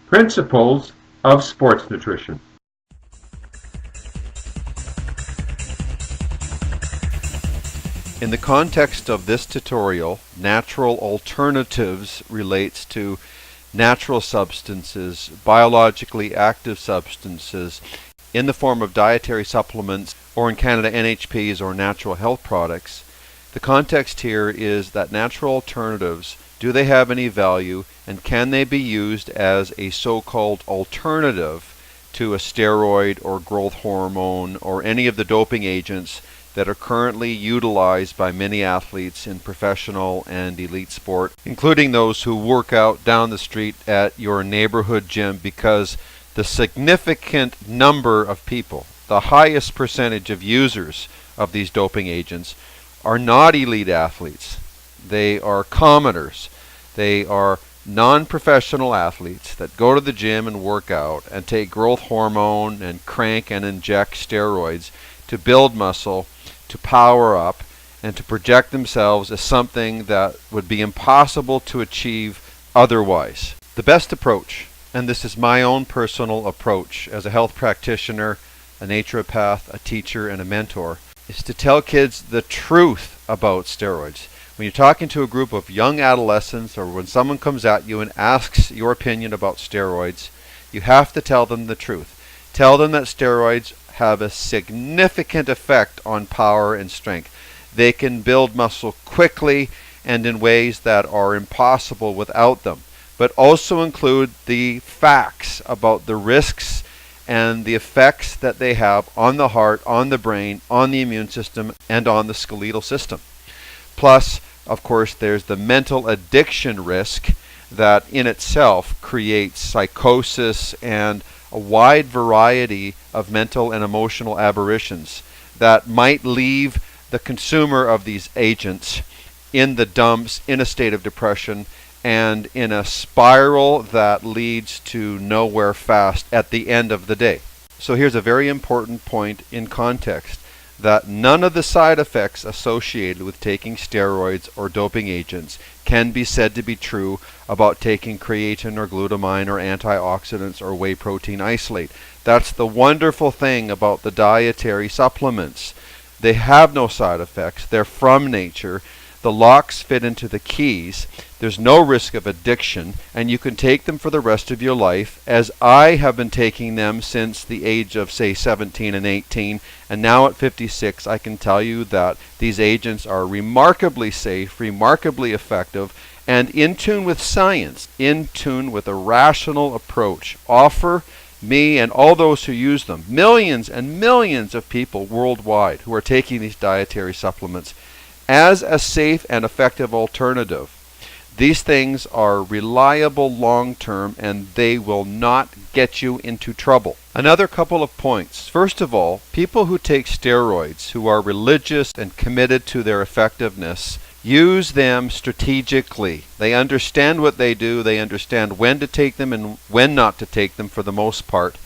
Principles of Sports Nutrition. In the context of this tutorial, natural alternatives relates to natural substances, biologically active substances in the form of dietary supplements, or in Canada NHPs or natural health products. The context here is that natural alternatives, do they have any value, and can they be used as a so-called alternative to a steroid or growth hormone or any of the doping agents that are currently utilized by many athletes in professional and elite sport, including those who work out down the street at your neighborhood gym, because the significant number of people, the highest percentage of users of these doping agents, are not elite athletes. They are commoners. They are non-professional athletes that go to the gym and work out and take growth hormone and crank and inject steroids to build muscle, to power up, and to project themselves as something that would be impossible to achieve otherwise. The best approach, and this is my own personal approach as a health practitioner, a naturopath, a teacher, and a mentor, is to tell kids the truth about steroids. When you're talking to a group of young adolescents, or when someone comes at you and asks your opinion about steroids, you have to tell them the truth. Tell them that steroids have a significant effect on power and strength. They can build muscle quickly and in ways that are impossible without them, but also include the facts about the risks and the effects that they have on the heart, on the brain, on the immune system, and on the skeletal system. Plus, of course, there's the mental addiction risk that in itself creates psychosis and a wide variety of mental and emotional aberrations that might leave the consumer of these agents in the dumps, in a state of depression, and in a spiral that leads to nowhere fast at the end of the day. So here's a very important point in context, that none of the side effects associated with taking steroids or doping agents can be said to be true about taking creatine or glutamine or antioxidants or whey protein isolate. That's the wonderful thing about the dietary supplements. They have no side effects. They're from nature. The locks fit into the keys. There's no risk of addiction, and you can take them for the rest of your life, as I have been taking them since the age of, say, 17 and 18, and now at 56 I can tell you that these agents are remarkably safe, remarkably effective, and in tune with science, in tune with a rational approach. Offer me and all those who use them, millions and millions of people worldwide who are taking these dietary supplements, as a safe and effective alternative. These things are reliable long-term, and they will not get you into trouble. Another couple of points. First of all, people who take steroids, who are religious and committed to their effectiveness, use them strategically. They understand what they do. They understand when to take them and when not to take them for the most part.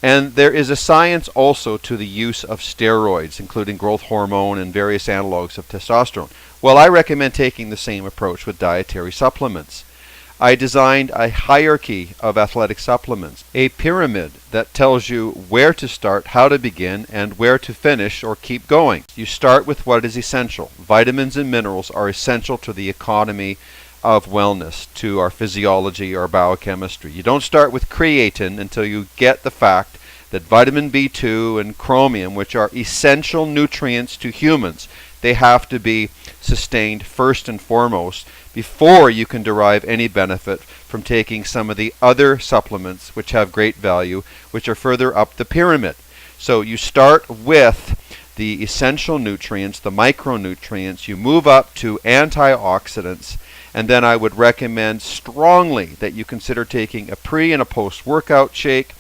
And there is a science also to the use of steroids, including growth hormone and various analogs of testosterone. Well, I recommend taking the same approach with dietary supplements. I designed a hierarchy of athletic supplements, a pyramid that tells you where to start, how to begin, and where to finish or keep going. You start with what is essential. Vitamins and minerals are essential to the economy of wellness, to our physiology, our biochemistry. You don't start with creatine until you get the fact that vitamin B2 and chromium, which are essential nutrients to humans, they have to be sustained first and foremost before you can derive any benefit from taking some of the other supplements which have great value, which are further up the pyramid. So you start with the essential nutrients, the micronutrients, you move up to antioxidants, and then I would recommend strongly that you consider taking a pre and a post-workout shake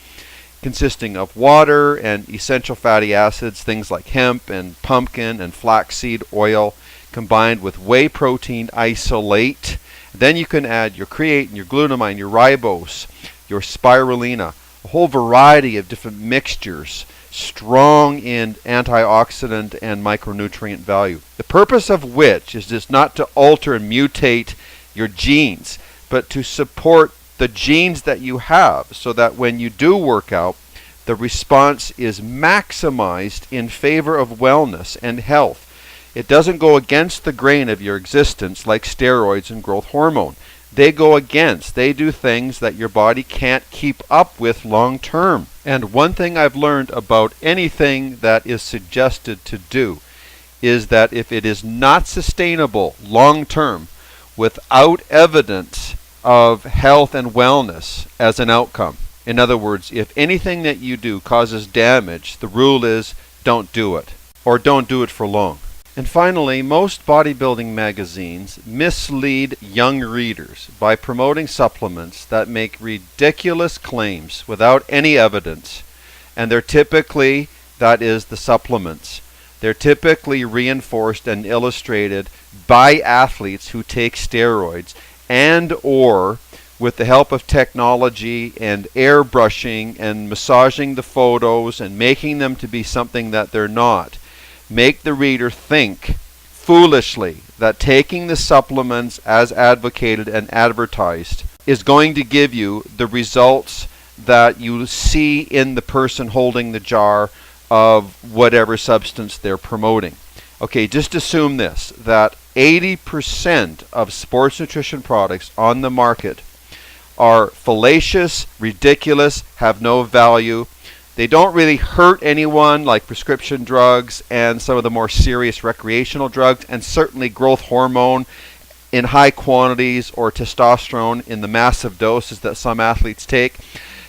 consisting of water and essential fatty acids, things like hemp and pumpkin and flaxseed oil, combined with whey protein isolate. Then you can add your creatine, your glutamine, your ribose, your spirulina, a whole variety of different mixtures, strong in antioxidant and micronutrient value. The purpose of which is just not to alter and mutate your genes, but to support the genes that you have so that when you do work out, the response is maximized in favor of wellness and health. It doesn't go against the grain of your existence like steroids and growth hormone. They do things that your body can't keep up with long term. And one thing I've learned about anything that is suggested to do is that if it is not sustainable long term without evidence of health and wellness as an outcome, in other words, if anything that you do causes damage, the rule is don't do it, or don't do it for long. And finally, most bodybuilding magazines mislead young readers by promoting supplements that make ridiculous claims without any evidence. And they're typically, that is, the supplements, they're typically reinforced and illustrated by athletes who take steroids and or with the help of technology and airbrushing and massaging the photos and making them to be something that they're not, make the reader think foolishly that taking the supplements as advocated and advertised is going to give you the results that you see in the person holding the jar of whatever substance they're promoting. Okay, just assume this, that 80% of sports nutrition products on the market are fallacious, ridiculous, have no value. They don't really hurt anyone like prescription drugs and some of the more serious recreational drugs, and certainly growth hormone in high quantities or testosterone in the massive doses that some athletes take.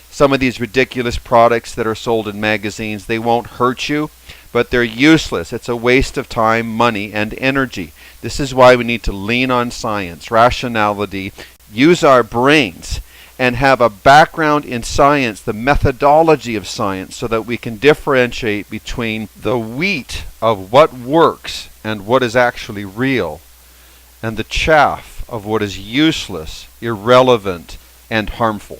Some of these ridiculous products that are sold in magazines, they won't hurt you, but they're useless. It's a waste of time, money, and energy. This is why we need to lean on science, rationality, use our brains, and have a background in science, the methodology of science, so that we can differentiate between the wheat of what works and what is actually real, and the chaff of what is useless, irrelevant, and harmful.